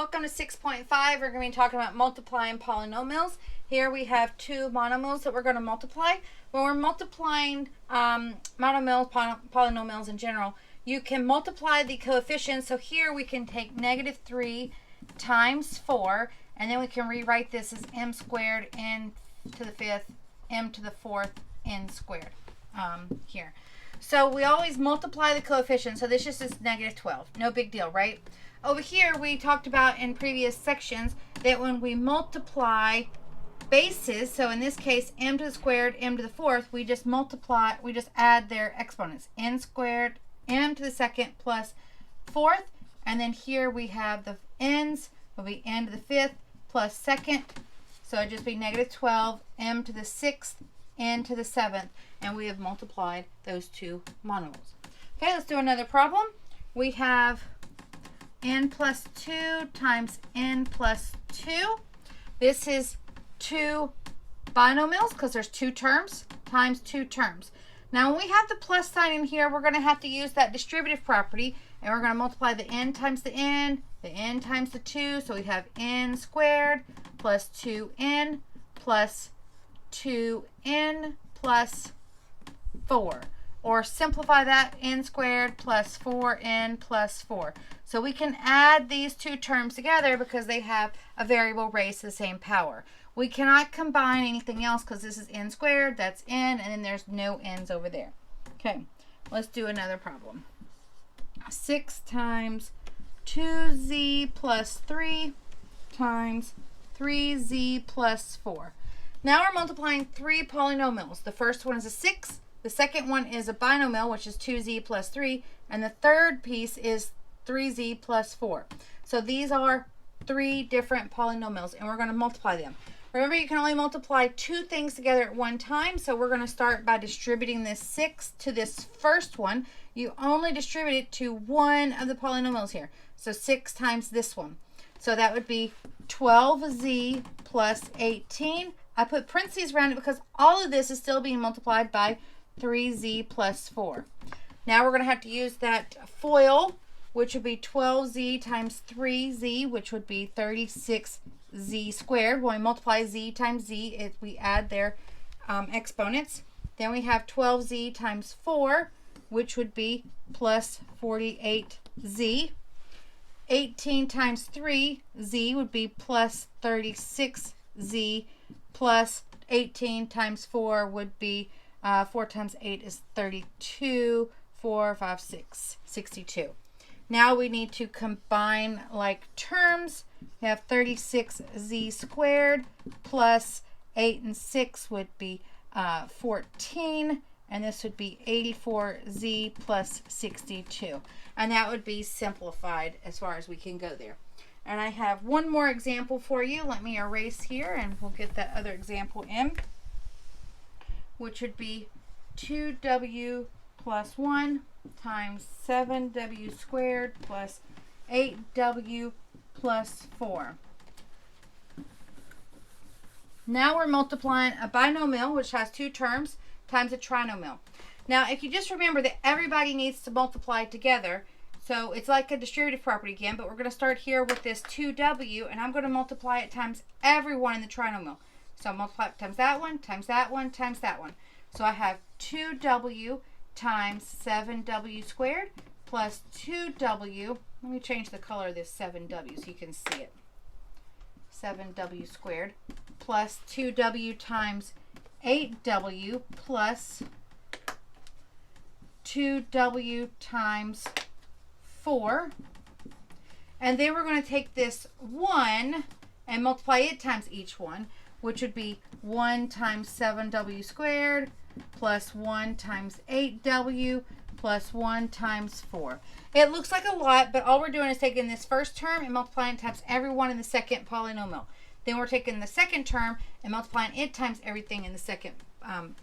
Welcome to 6.5. We're going to be talking about multiplying polynomials. Here we have two monomials that we're going to multiply. When we're multiplying polynomials in general, you can multiply the coefficients. So here we can take negative 3 times 4, and then we can rewrite this as m squared n to the fifth, m to the fourth, n squared here. So we always multiply the coefficients. So this just is negative 12. No big deal, right? Over here, we talked about in previous sections that when we multiply bases, so in this case, m to the squared, m to the fourth, we just multiply, we just add their exponents. N squared, m to the second plus fourth, and then here we have the n's will be n to the fifth plus second, so it'd just be negative 12, m to the sixth, n to the seventh, and we have multiplied those two monomials. Okay, let's do another problem. We have n plus 2 times n plus 2. This is two binomials because there's two terms times two terms. Now when we have the plus sign in here, we're going to have to use that distributive property, and we're going to multiply the n times the n times the 2, so we have n squared plus 2n plus 2n plus 4. Or simplify that, n squared plus 4n plus 4. So we can add these two terms together because they have a variable raised to the same power. We cannot combine anything else because this is n squared, that's n, and then there's no n's over there. Okay, let's do another problem. 6 times 2z plus 3 times 3z plus 4. Now we're multiplying three polynomials. The first one is a 6. The second one is a binomial, which is 2z plus 3. And the third piece is 3z plus 4. So these are three different polynomials, and we're going to multiply them. Remember, you can only multiply two things together at one time. So we're going to start by distributing this 6 to this first one. You only distribute it to one of the polynomials here. So 6 times this one. So that would be 12z plus 18. I put parentheses around it because all of this is still being multiplied by 3z plus 4. Now we're going to have to use that FOIL, which would be 12z times 3z, which would be 36z squared. When we multiply z times z, we add their exponents. Then we have 12z times 4, which would be plus 48z. 18 times 3z would be plus 36z, plus 18 times 4 would be 4 times 8 is 32, 4, 5, 6, 62. Now we need to combine like terms. We have 36z squared plus 8 and 6 would be 14, and this would be 84z plus 62. And that would be simplified as far as we can go there. And I have one more example for you. Let me erase here and we'll get that other example in, which would be 2w plus 1 times 7w squared plus 8w plus 4. Now we're multiplying a binomial, which has two terms, times a trinomial. Now, if you just remember that everybody needs to multiply together, so it's like a distributive property again, but we're going to start here with this 2w, and I'm going to multiply it times everyone in the trinomial. So I'll multiply it times that one, times that one, times that one. So I have 2w times 7w squared plus 2w. Let me change the color of this 7w so you can see it. 7w squared plus 2w times 8w plus 2w times 4. And then we're going to take this 1 and multiply it times each one, which would be 1 times 7w squared plus 1 times 8w plus 1 times 4. It looks like a lot, but all we're doing is taking this first term and multiplying it times everyone in the second polynomial. Then we're taking the second term and multiplying it times everything in the second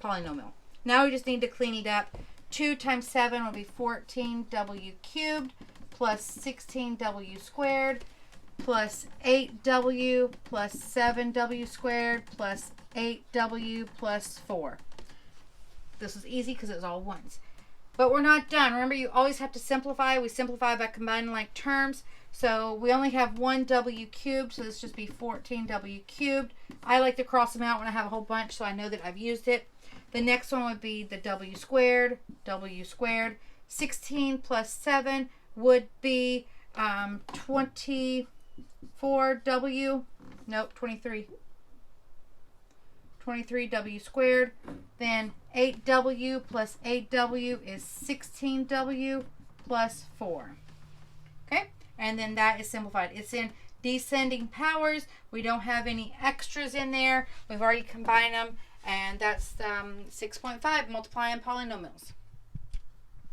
polynomial. Now we just need to clean it up. 2 times 7 will be 14w cubed plus 16w squared plus 8w plus 7w squared plus 8w plus 4. This was easy because it was all ones. But we're not done. Remember, you always have to simplify. We simplify by combining like terms. So we only have one w cubed, so this just be 14w cubed. I like to cross them out when I have a whole bunch so I know that I've used it. The next one would be the w squared. 16 plus 7 would be 24w. Nope, 23. 23w squared. Then 8w plus 8w is 16w plus 4. Okay? And then that is simplified. It's in descending powers. We don't have any extras in there. We've already combined them. And that's 6.5, multiplying polynomials.